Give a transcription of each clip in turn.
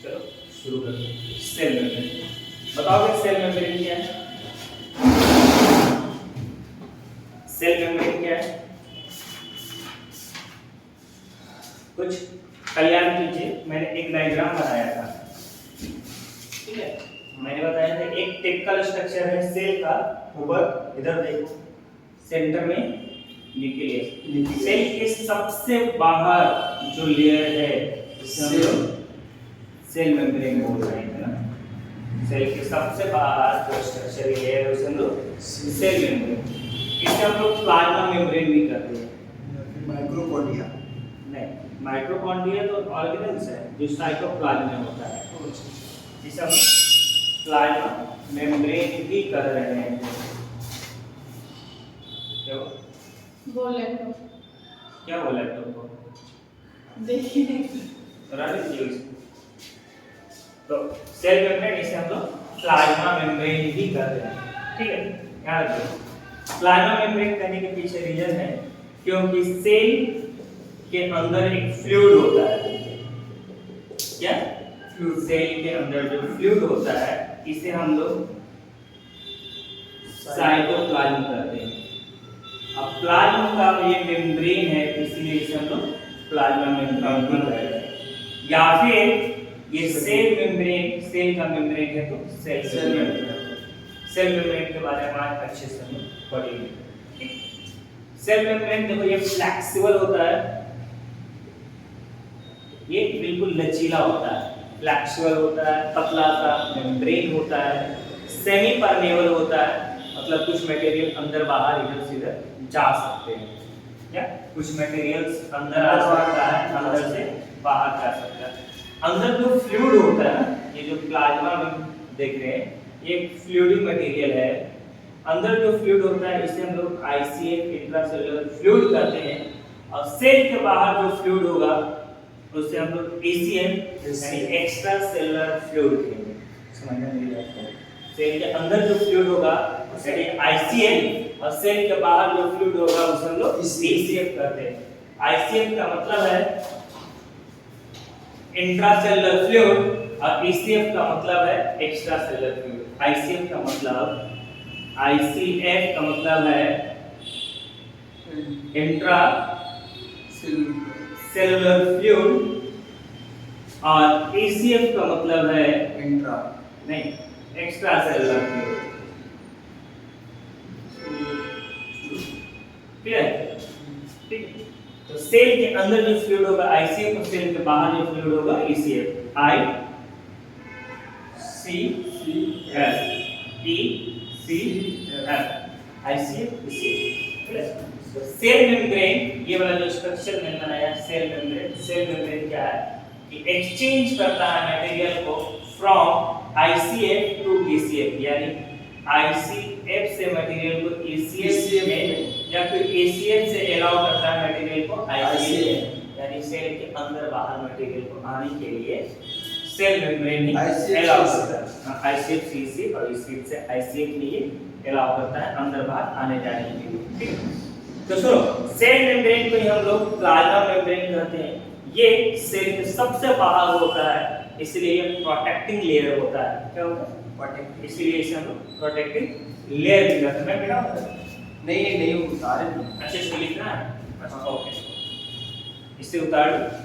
चलो शुरू करते हैं। सेल मेम्ब्रेन, बताओगे सेल मेम्ब्रेन क्या है? सेल मेम्ब्रेन क्या है? कुछ कल्याण कीजिए। मैंने एक डायग्राम बनाया था, ठीक है। मैंने बताया था एक टिपिकल स्ट्रक्चर है सेल का। ऊपर इधर देखो, सेंटर में न्यूक्लियस। सेल के सबसे बाहर जो लेयर है उसे हम सेल मेम्ब्रेन बोल रहे हैं ना। सेल के सबसे बाहर जो स्ट्रक्चर लेयर है उसे हम लोग सेल मेम्ब्रेन, इसे हम लोग प्लाज्मा मेम्ब्रेन भी कहते हैं। माइक्रोपोडिया नहीं, माइटोकॉन्ड्रिया तो ऑर्गेनेल्स है जो साइटोप्लाज्म में होता है, जिसे हम प्लाज्मा मेम्ब्रेन भी कर रहे हैं। क्या बोले तो क्या बोला तुमको? देखिए तो सेल मेम्ब्रेन इसे हम लोग प्लाज्मा मेम्ब्रेन भी कर रहे हैं, ठीक है। याद रखिए प्लाज्मा मेम्ब्रेन कहने के पीछे रीजन है क्योंकि सेल के अंदर एक फ्लूइड होता है। क्या फ्लूइड? सेल के अंदर जो फ्लूइड होता है इसे हम लोग साइटोप्लाज्म कहते हैं। अब प्लाज्मा का ये मेम्ब्रेन है, इसलिए इसे हम लोग प्लाज्मा मेम्ब्रेन भी कहते हैं। या फिर ये सेल मेम्ब्रेन, सेल का मेम्ब्रेन है तो सेल मेम्ब्रेन। सेल मेम्ब्रेन के बारे में आज अच्छे से हम पढ़ेंगे। सेल मेम्ब्रेन देखो ये फ्लेक्सिबल होता है, ये बिल्कुल लचीला होता है, फ्लेक्सिबल होता है, पतला सा मेम्ब्रेन होता है, सेमी परमेबल होता है, मतलब कुछ मटेरियल अंदर बाहर इधर से इधर जा सकते हैं। क्या कुछ मटेरियल्स अंदर आ सकता है, अंदर से बाहर जा सकता है। अंदर जो फ्लूइड होता है, ये जो प्लाज्मा में देख रहे हैं, ये फ्लूइडी मटेरियल है। अंदर जो फ्लूइड होता है इसे हम लोग आईसीएफ इंट्रासेल्युलर फ्लूइड कहते हैं, और सेल के बाहर जो फ्लूइड होगा उसे हम लोग एसीएफ यानी एक्स्ट्रा सेलुलर फ्लूइड कहेंगे। समझना मेरी बात को? सेल के अंदर जो फ्लूइड होगा उसे आईसीएफ, और सेल के बाहर जो फ्लूइड होगा उसे हम लोग एसीएफ कहते हैं। आईसीएफ का मतलब है इंट्रासेलुलर फ्लूइड और एसीएफ का मतलब है एक्स्ट्रा सेलुलर फ्लूइड। आईसीएफ का मतलब, आईसीएफ का मतलब है इंट्रा सेलुलर फ्लूइड, और एसीएफ का मतलब है इंट्रा नहीं एक्स्ट्रा सेलुलर फ्लूइड। क्लियर? ठीक। तो सेल के अंदर जो फ्लूइड होगा आईसीएफ, और सेल के बाहर जो फ्लूइड होगा ECF. I C F E C F, ICF ECF. तो सेल मेम्ब्रेन, ये वाला जो स्ट्रक्चर मैंने बनाया सेल मेम्ब्रेन, सेल मेम्ब्रेन क्या है कि एक्सचेंज करता है मटेरियल को फ्रॉम आईसीएफ टू एसीएफ, यानी आईसीएफ से मटेरियल को एसीएफ में, या फिर एसीएफ से अलाउ करता है मटेरियल को आईसीएफ, यानी सेल के अंदर बाहर मटेरियल को आने के लिए सेल मेम्ब्रेन ही अलाउ करता है। आईसीएफ से एसीएफ और एसीएफ से आईसीएफ में ये अलाउ करता है अंदर बाहर आने जाने के लिए, ठीक। तो सुनो, सेल मेम्ब्रेन को ही हम लोग प्लाज्मा मेम्ब्रेन कहते हैं। ये सेल के सबसे बाहर होता है, इसलिए ये प्रोटेक्टिंग लेयर होता है। क्या होता है? प्रोटेक्टिंग, इसलिए इसे हम लोग प्रोटेक्टिंग लेयर भी कहते हैं। मैं बिना नहीं ये नहीं उतारे अच्छे से लिखना है। अच्छा ओके, इसे उतार दो।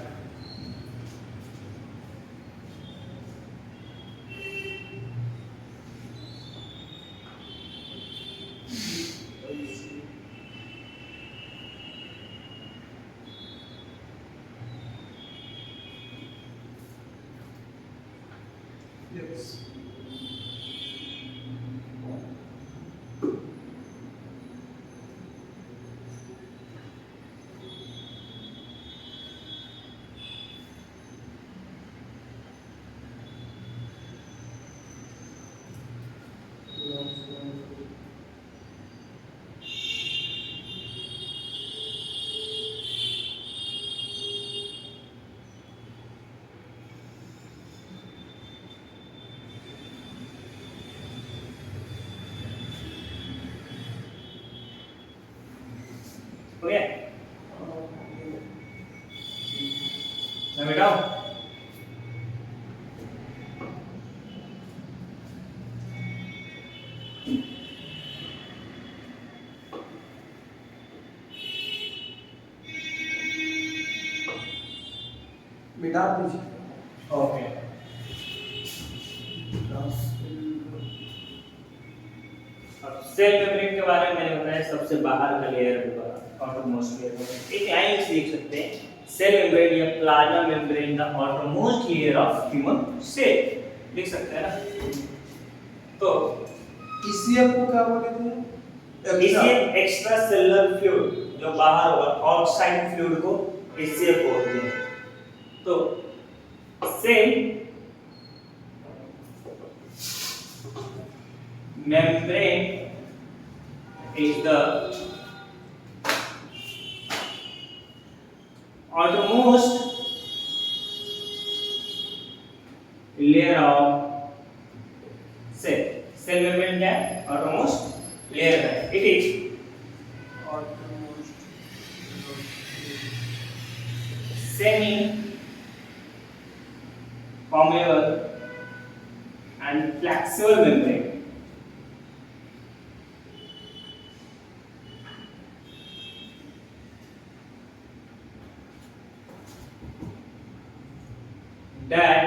हो गया? मैं बेटा मिटा दीजिए। ओके। अब सेल मेम्ब्रेन के बारे में मैंने बताया, सबसे बाहर का लेयर होगा, आउटरमोस्ट लेयर होगा। एक लाइन से लिख सकते हैं, सेल मेम्ब्रेन या plasma membrane the outermost layer of human cell, लिख सकते हैं ना। तो ईसीएफ को क्या बोले थे? ईसीएफ एक्स्ट्रा सेलुलर फ्लूइड, जो बाहर होगा, आउटसाइड फ्लूइड को ईसीएफ बोलते हैं। तो cell membrane is the outermost layer of cell. Cell membrane क्या है? outermost layer है. It is semi permeable and flexible membrane. That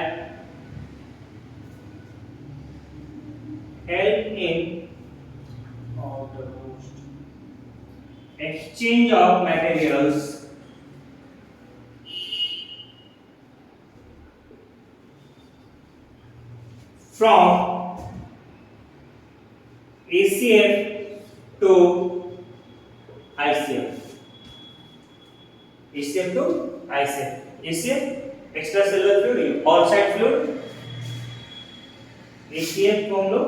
help in exchange of materials from ACF to ICF. ACF to ICF. ACF extracellular fluid, outside fluid, ACF को हम लोग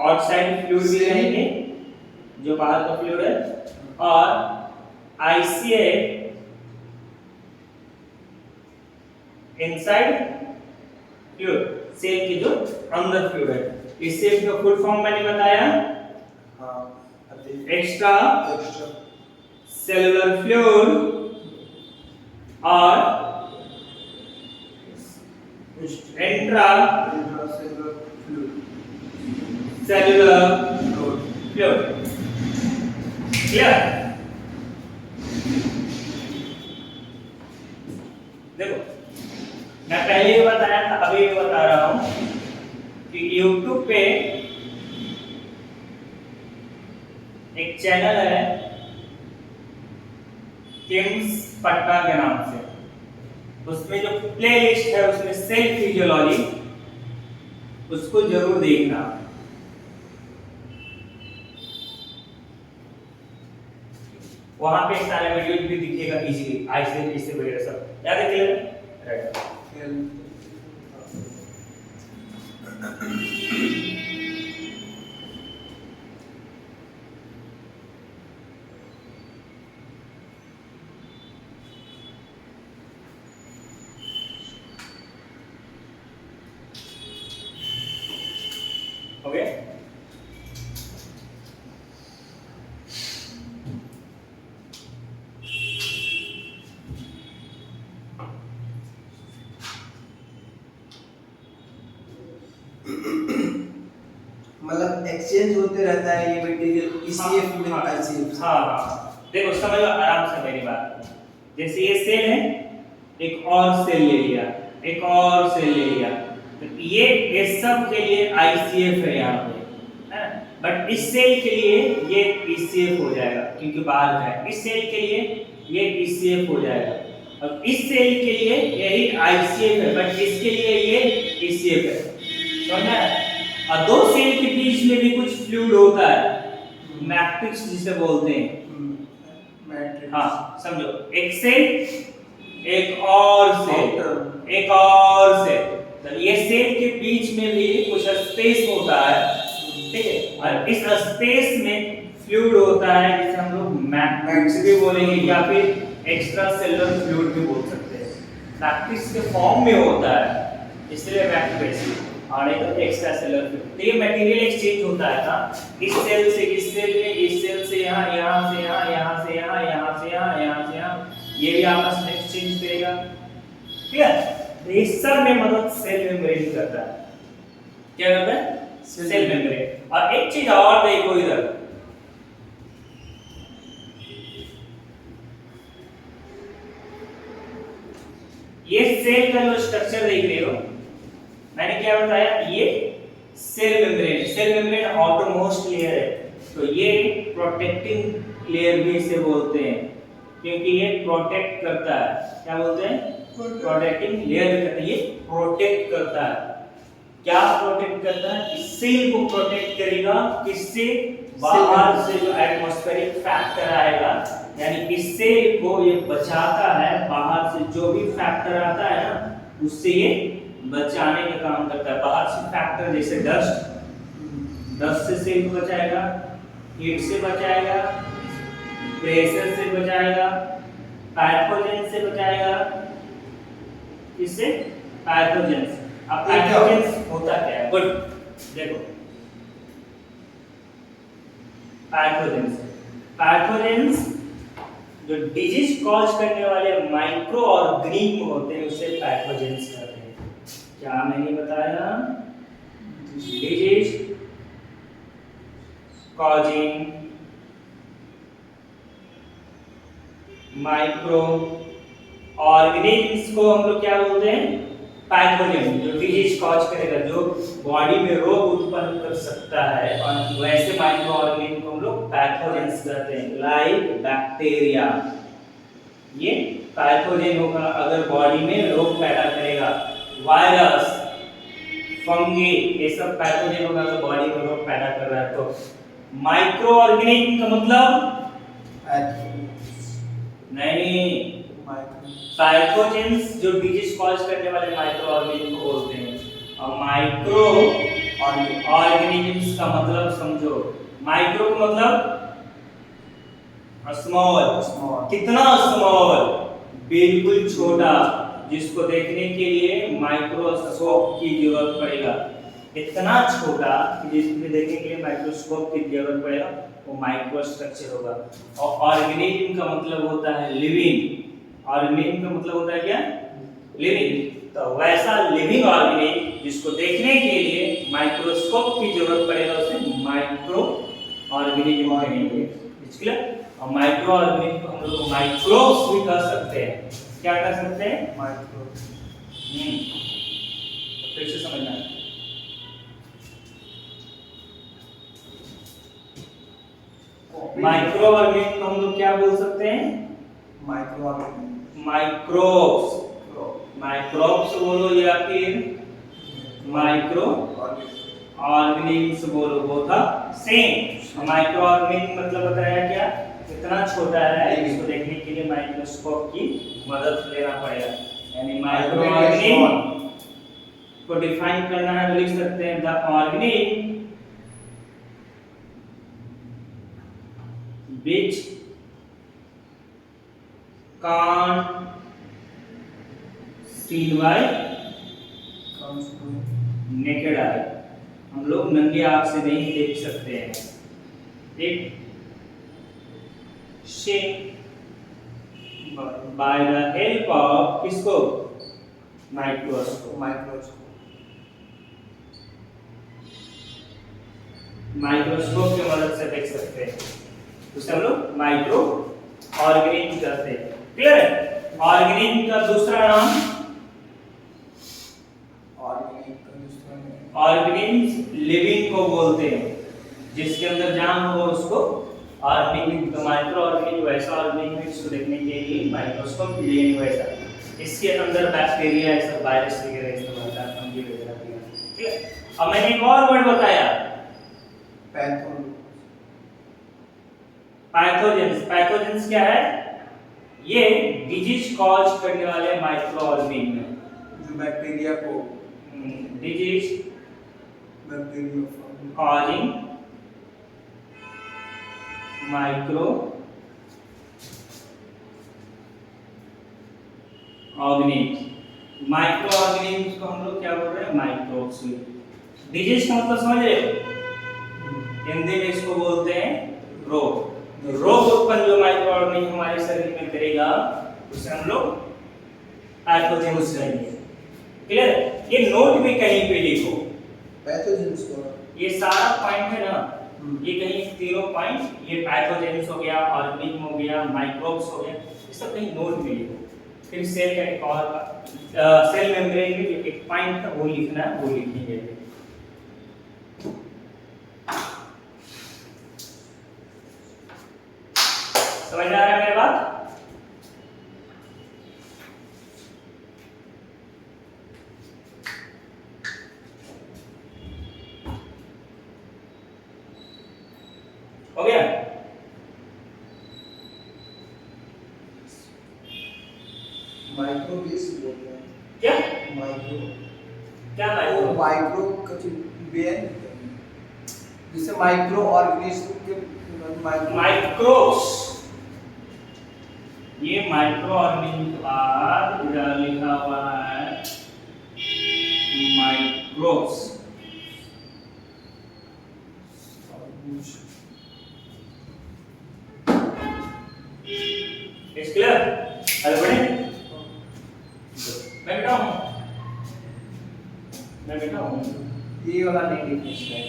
outside fluid भी कहेंगे, जो बाहर का फ्लूइड है, और ICF इनसाइड फ्लूइड, सेल के जो अंदर फ्लूइड है। ACF का फुल फॉर्म मैंने बताया, एक्स्ट्रा सेलुलर फ्लूइड और इंट्रा सेलुलर फ्लूइड। क्लियर? देखो, मैं पहले ही बताया था, अभी भी बता रहा हूं कि YouTube पे एक चैनल है किम्स पटना के नाम से, उसमें जो प्लेलिस्ट है उसमें सेल फिजियोलॉजी, उसको जरूर देखना। वहां पे सारे वीडियोज भी दिखेगा इजीली, आईसीएफ इससे वगैरह सब याद है। क्लियर? राइट। हो गया? मतलब एक्सचेंज होते रहता है ये मटेरियल ईसीएफ में आईसीएफ। हाँ, देखो समझ लो आराम से मेरी बात। जैसे ये सेल है, एक और सेल ले लिया, एक और सेल ले लिया, तो ये सब के लिए आईसीएफ है यहाँ पे, है। बट इस सेल के लिए ये ईसीएफ हो जाएगा क्योंकि बाहर का है। इस सेल के लिए ये ईसीएफ हो जाएगा, और इस सेल के लिए यही आईसीएफ है, बट इसके लिए ये ईसीएफ है। समझा? और दो सेल के बीच में भी कुछ फ्लूइड होता है, मैट्रिक्स जिसे बोलते हैं। हाँ, समझो, एक सेल, एक और सेल, एक और सेल, तो ये सेल के बीच में भी कुछ स्पेस होता है, ठीक है। और इस स्पेस में फ्लूइड होता है जिसे हम लोग मैट्रिक्स भी बोलेंगे या फिर एक्स्ट्रा सेलुलर फ्लूइड भी बोल सकते हैं। मैट्रिक्स के फॉर्म में होता है इसलिए मैट्रिक्स, और एक तो एक्स्ट्रा सेलुलर फ्लूइड। तो ये मटेरियल एक्सचेंज होता है ना, इस सेल से इस सेल में, इस सेल से यहाँ, यहाँ से यहाँ, यहाँ से यहाँ, यहाँ से यहाँ, यहाँ से यहाँ, ये भी आपस में एक्सचेंज करेगा। ठीक है? तो इस सब में मदद सेल मेम्ब्रेन करता है। क्या करता है? Cell membrane. और एक चीज और देखो इधर, ये सेल का जो स्ट्रक्चर देख रहे हो, मैंने क्या बताया, ये cell membrane. Cell membrane outermost layer है, तो ये प्रोटेक्टिंग लेयर भी इसे बोलते हैं, क्योंकि ये प्रोटेक्ट करता है। क्या बोलते हैं? प्रोटेक्टिंग लेयर भी करता है, ये प्रोटेक्ट करता है। क्या प्रोटेक्ट करता है? इस सेल को प्रोटेक्ट करेगा, किससे? बाहर से जो एटमॉस्फेरिक फैक्टर आएगा, यानी इस सेल को ये बचाता है, बाहर से जो भी फैक्टर आता है ना, उससे ये बचाने का काम करता है। बाहर से फैक्टर जैसे डस्ट से सेल को बचाएगा, हीट से बचाएगा, प्रेशर से बचाएगा, पैथोजन से बचाएगा। इससे पैथोजन से। अब पैथोजन होता क्या है? गुड, देखो पैथोजेंस जो डिजीज कॉज करने वाले माइक्रो ऑर्गेनिज्म होते हैं उसे पैथोजेंस कहते हैं। क्या मैंने बताया? डिजीज कॉजिंग माइक्रो ऑर्गेनिज्म को हम लोग क्या बोलते हैं? पैथोजन। जो डिजीज कॉज करेगा, जो बॉडी में रोग उत्पन्न कर सकता है, और वैसे माइक्रो ऑर्गेनिज्म को हम लोग पैथोजेंस कहते हैं। लाइक बैक्टीरिया, ये पैथोजन होगा अगर बॉडी में रोग पैदा करेगा। वायरस, फंगी, ये सब पैथोजन होगा अगर बॉडी में रोग पैदा कर रहा है। तो माइक्रो ऑर्गेनिज्म का मतलब नहीं, पैथोजेंस जो डिजीज कॉज करने वाले माइक्रो ऑर्गेनिज्म को बोलते हैं। और माइक्रो ऑर्गेनिज्म्स का मतलब समझो। माइक्रो का मतलब स्मॉल। कितना स्मॉल? बिल्कुल छोटा, जिसको देखने के लिए माइक्रोस्कोप की जरूरत पड़ेगा। इतना छोटा कि जिसको देखने के लिए माइक्रोस्कोप की जरूरत पड़ेगा, वो माइक्रो स्ट्रक्चर होगा। और ऑर्गेनिज्म का मतलब होता है लिविंग। ऑर्गेनिज्म का मतलब होता है क्या? लिविंग। तो वैसा लिविंग ऑर्गेनिज्म जिसको देखने के लिए माइक्रोस्कोप की जरूरत पड़ेगा, उसे माइक्रो ऑर्गेनिज्म कहेंगे। क्लियर? और माइक्रो ऑर्गेनिज्म को हम लोग माइक्रोब्स भी कह सकते हैं। क्या कह सकते हैं? माइक्रो। तो फिर से समझना है। माइक्रो ऑर्गेनिज्म को हम लोग क्या बोल सकते हैं? माइक्रोब्स। माइक्रोब्स बोलो या फिर माइक्रो ऑर्गेनिज्म्स बोलो, both are same. Micro organism मतलब बताया क्या? इतना छोटा है, इसको देखने के लिए माइक्रोस्कोप की मदद लेना पड़ेगा। यानी माइक्रो ऑर्गेनिज्म को डिफाइन करना है तो लिख सकते हैं the organism which can't seen by naked eye। हम लोग नंगे आंख से नहीं देख सकते हैं। एक shape by the help of किसको? माइक्रोस्कोप। माइक्रोस्कोप की मदद से देख सकते हैं, उसे हम लोग माइक्रो ऑर्गेनिज्म कहते हैं। क्लियर है? ऑर्गेनिज्म का दूसरा नाम ऑर्गेनिज्म लिविंग को बोलते हैं। जिसके अंदर जान हो उसको ऑर्गेनिज्म। तो माइक्रो ऑर्गेनिज्म वैसा ऑर्गेनिज्म है जिसको देखने के लिए माइक्रोस्कोप की लिए वैसा। इसके अंदर बैक्टीरिया, ऐसा वायरस वगैरह इस्तेमाल होता है, फंगी वगैरह। क्लियर? अब मैंने एक और वर्ड बताया, पैथोजेंस। पैथोजेंस क्या है? ये डिजीज कॉज करने वाले माइक्रो ऑर्गेनिज्म है जो बैक्टीरिया को disease causing micro organism. Micro organism को हम लोग क्या बोल रहे हैं? माइक्रोब्स। डिजीज का मतलब समझ रहे हो? हिंदी में इसको बोलते हैं रोग। रोग उत्पन्न जो माइक्रो ऑर्गेनिज्म हमारे शरीर में करेगा उसे हम लोग पैथोजेंस कहेंगे। क्लियर? ये नोट में कहीं पे लिखो। पैथोजेंस को ये सारा पॉइंट है ना, ये कहीं तीनों पॉइंट, ये पैथोजेंस हो गया, ऑर्गेनिज्म हो गया, माइक्रोब्स हो गया, ये सब कहीं नोट मिलेगा। फिर सेल का एक और सेल मेम्ब्रेन में जो एक पॉइंट है वो लिखना है, वो लिखेंगे। समझ में आ रहा है मेरी बात? हो गया? माइक्रो बेस बोलते हैं। क्या माइक्रो क्या वो माइक्रो? माइक्रो का जो बेन जैसे माइक्रो ऑर्गेनिज्म के माइक्रोब्स, ये माइक्रो ऑर्गेनिज्म के बाद इधर लिखा हुआ है माइक्रोब्स। It's clear? आगे बढ़े? मैं बैठा हूँ, मैं बैठा हूँ। ये वाला नहीं लिखना है,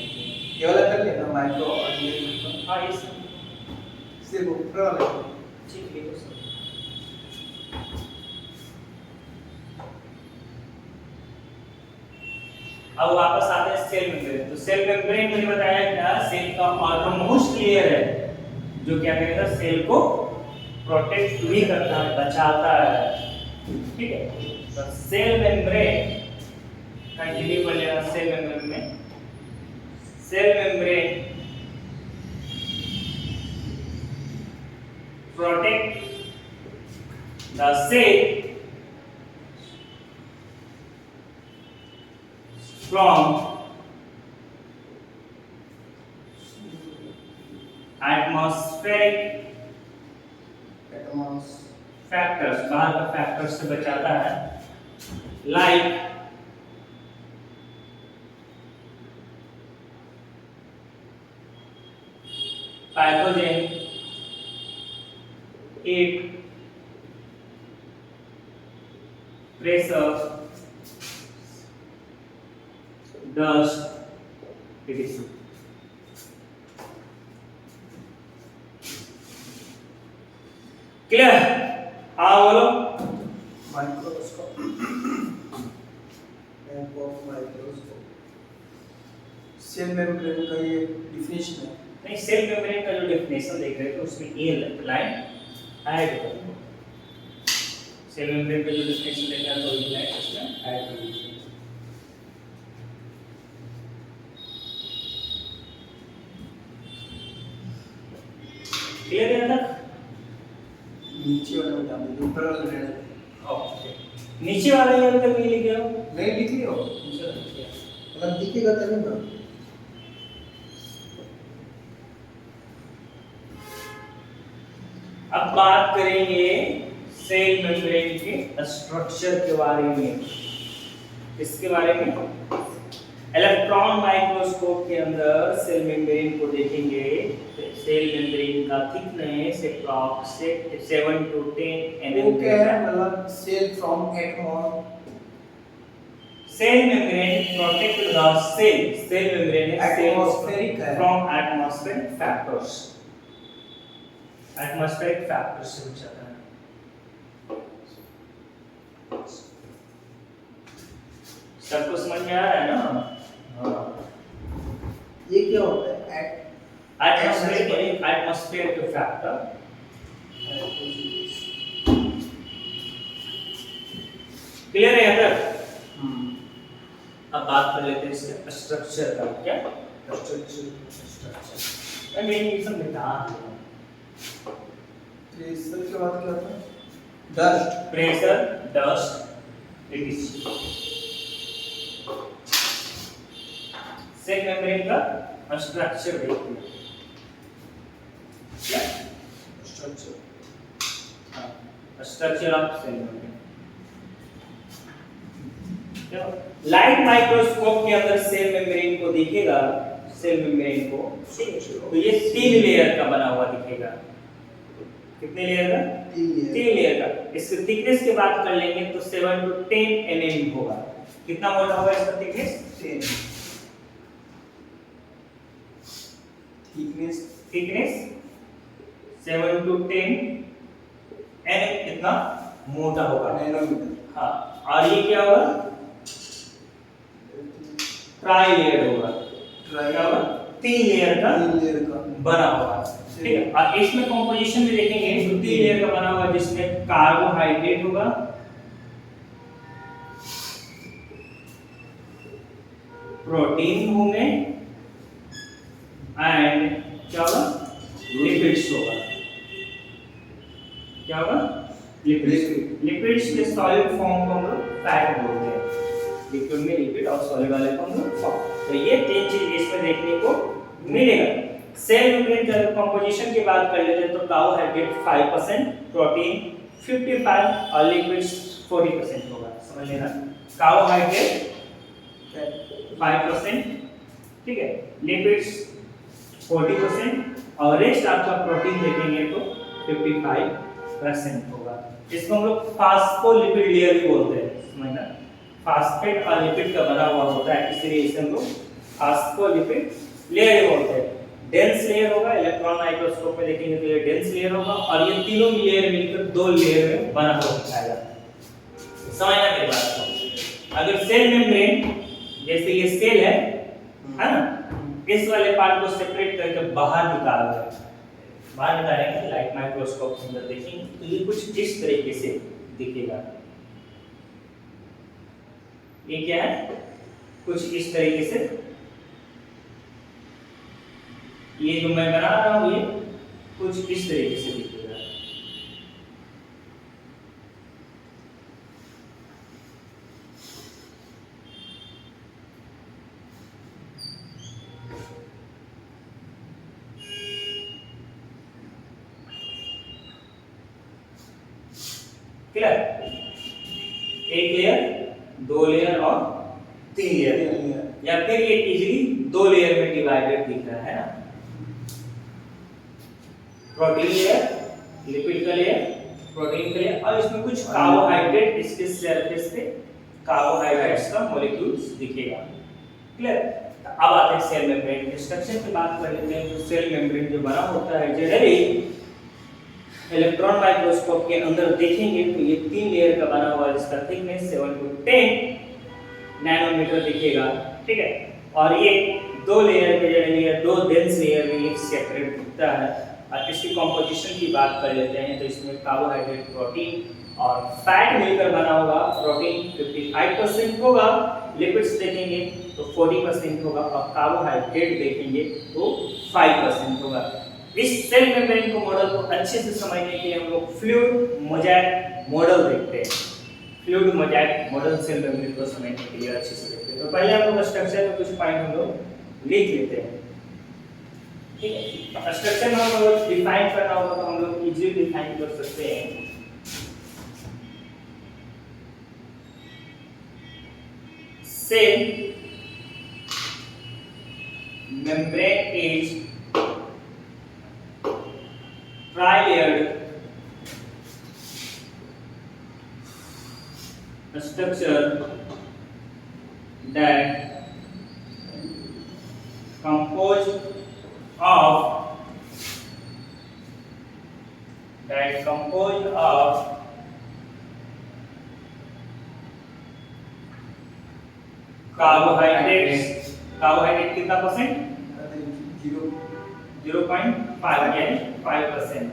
ये वाला कर लेना माइक्रो ऑर्गेनिज्म हाँ ये सब सिर्फ ऊपर वाला ठीक है, सब अब वापस आते हैं सेल मेम्ब्रेन। तो सेल मेम्ब्रेन मैंने बताया क्या, सेल का ऑलमोस्ट लेयर है जो क्या करेगा, सेल को प्रोटेक्ट भी करता है, बचाता है, ठीक है। तो सेल मेम्ब्रेन कंटिन्यू कर लेना। सेल मेम्ब्रेन में, cell membrane protect the cell from atmospheric factors, बाहर का फैक्टर्स से बचाता है, like pathogen, heat, pressure, dust, etc. Clear? हाँ बोलो। माइक्रोस्कोप माइक्रोस्कोप सेल मेम्ब्रेन का ये डिफिनेशन है। नहीं, सेल मेम्ब्रेन का जो डेफिनेशन देख रहे थे उसमें ये लाइन ऐड कर दो। सेल मेम्ब्रेन का जो डेफिनेशन देख रहे थे वो लाइन उसमें ऐड कर दीजिए। क्लियर है तक? नीचे वाला बता दो, ऊपर वाला रहने दो। ओके, नीचे वाला ये अभी तक नहीं लिखे हो? नहीं लिख लियो, मतलब दिखेगा तभी ना। अब बात करेंगे सेल मेम्ब्रेन के स्ट्रक्चर के बारे में। इसके बारे में इलेक्ट्रॉन माइक्रोस्कोप के अंदर सेल मेम्ब्रेन को देखेंगे। सेल मेम्ब्रेन का थिकनेस अप्रॉक्सिमेट 7 to 10 वो mm क्या है, मतलब cell from atmos cell membrane protect the cell membrane Atmospheric है। From atmospheric factors, atmospheric factors से बचाता है। सबको समझ में आ रहा है ना? हाँ। ये क्या होता है? Atmospheric factor. क्लियर है यहाँ तक? अब बात कर लेते हैं इसके स्ट्रक्चर का। क्या स्ट्रक्चर? मैं ये सब बता दूंगा। प्रेशर के बाद क्या होता है? Dust, pressure, dust, etc। Cell membrane का स्ट्रक्चर देखते हैं। क्या structure, structure of cell membrane. Light microscope के अंदर सेल मेम्ब्रेन को दिखेगा, सेल मेम्ब्रेन को, तो ये 3 लेयर का बना हुआ दिखेगा। कितने लेयर का? 3 लेयर का। इसकी थिकनेस की बात कर लेंगे तो 7 to 10 mm होगा। कितना मोटा होगा इसका थिकनेस? 10। थिकनेस 7 to 10 एन इतना मोटा होगा। नैनोमीटर। हाँ, और ये क्या होगा? ट्राई लेयर होगा। क्या होगा? 3 लेयर का बना हुआ। ठीक है, और इसमें कंपोजिशन भी देखेंगे तो 3 लेयर का बना हुआ, जिसमें कार्बोहाइड्रेट होगा, प्रोटीन होंगे एंड क्या होगा? लिपिड्स होगा। क्या होगा? लिपिड्स के सॉलिड फॉर्म को हम लोग फैट बोलते हैं। लिक्विड में लिपिड और सॉलिड वाले को हम लोग फॉर्म। तो ये 3 चीज इसमें देखने को मिलेगा। सेल मेम्ब्रेन का कंपोजिशन की बात कर लेते हैं तो कार्बोहाइड्रेट 5%, प्रोटीन 55 और लिपिड्स 40% होगा। समझ लेना, कार्बोहाइड्रेट 5%, ठीक है, लिपिड्स 40% और रेस्ट आपका प्रोटीन देखेंगे तो 55% होगा। इसको हम लोग फास्फोलिपिड लेयर भी बोलते हैं। समझना, फास्फेट और लिपिड का बना हुआ होता है, इसलिए इसे हम लोग फास्फोलिपिड लेयर बोलते हैं। डेंस लेयर होगा, इलेक्ट्रॉन माइक्रोस्कोप में देखेंगे तो ये डेंस लेयर होगा और ये तीनों लेयर मिलकर 2 लेयर में बना होता है। समझना मेरी बात को। अगर सेल मेम्ब्रेन जैसे ये सेल है ना, इस वाले पार्ट को सेपरेट करके बाहर निकाल दें, बाहर निकालेंगे लाइट माइक्रोस्कोप के अंदर देखेंगे तो ये कुछ इस तरीके से दिखेगा। ये क्या है? कुछ इस तरीके से। ये जो मैं बना रहा हूं ये कुछ इस तरीके से दिखेगा। क्लियर? एक लेयर, 2 लेयर और 3 लेयर, या फिर ये इजीली 2 लेयर में डिवाइडेड दिख रहा है ना। प्रोटीन लेयर, लिपिड का लेयर, प्रोटीन का लेयर और इसमें कुछ कार्बोहाइड्रेट इसके सरफेस पे कार्बोहाइड्रेट्स का मॉलिक्यूल्स दिखेगा। क्लियर? अब आते हैं सेल मेम्ब्रेन के स्ट्रक्चर की बात कर लेते हैं। तो सेल मेम्ब्रेन जो बना होता है जनरली इलेक्ट्रॉन माइक्रोस्कोप के अंदर देखेंगे तो ये 3 लेयर का बना हुआ है, जिसका थिकनेस 7 to 10 नैनोमीटर दिखेगा। ठीक है, और ये 2 लेयर के जरिए 2 डेंस लेयर में ये सेपरेट दिखता है। और इसकी कंपोजिशन की बात कर लेते हैं तो इसमें कार्बोहाइड्रेट, प्रोटीन और फैट मिलकर बना होगा। प्रोटीन 55% होगा, लिपिड्स देखेंगे तो 40% होगा और कार्बोहाइड्रेट देखेंगे तो 5% होगा। इस सेल मेम्ब्रेन को मॉडल को अच्छे से समझने के लिए हम लोग फ्लूइड मोज़ाइक मॉडल देखते हैं। Fluid mosaic model cell membrane को समझने के लिए अच्छे से देखते हैं। तो पहले हम लोग स्ट्रक्चर में कुछ पॉइंट हम लोग लिख लेते हैं। ठीक है, स्ट्रक्चर में हम लोग डिफाइन करना होगा तो हम लोग इजीली डिफाइन कर सकते हैं। Cell membrane is tri-layered structure that composed of carbohydrates। Carbohydrate कितना परसेंट? 0.5 यानी 5%।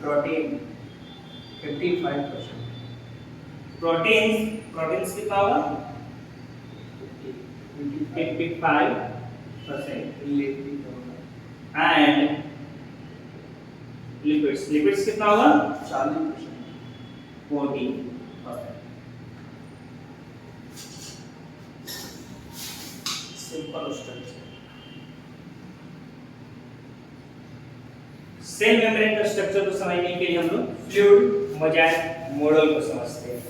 प्रोटीन 55%। प्रोटीन्स कितना होगा? 55%। एंड लिपिड्स कितना होगा? 40%। 40%। Simple structure. सेल मेम्ब्रेन का स्ट्रक्चर को समझने के लिए हम लोग फ्लूइड मोज़ाइक मॉडल को समझते हैं।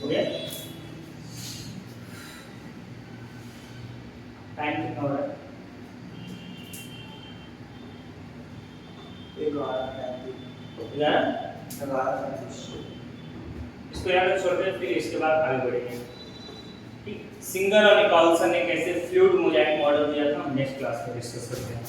हो गया? टाइम कितना हो रहा है? इसको याद रख छोड़ते हैं, फिर इसके बाद आगे बढ़ेंगे। ठीक, सिंगर और निकोलसन ने कैसे फ्लूइड मोजाइक मॉडल दिया था, हम नेक्स्ट क्लास में डिस्कस करते हैं।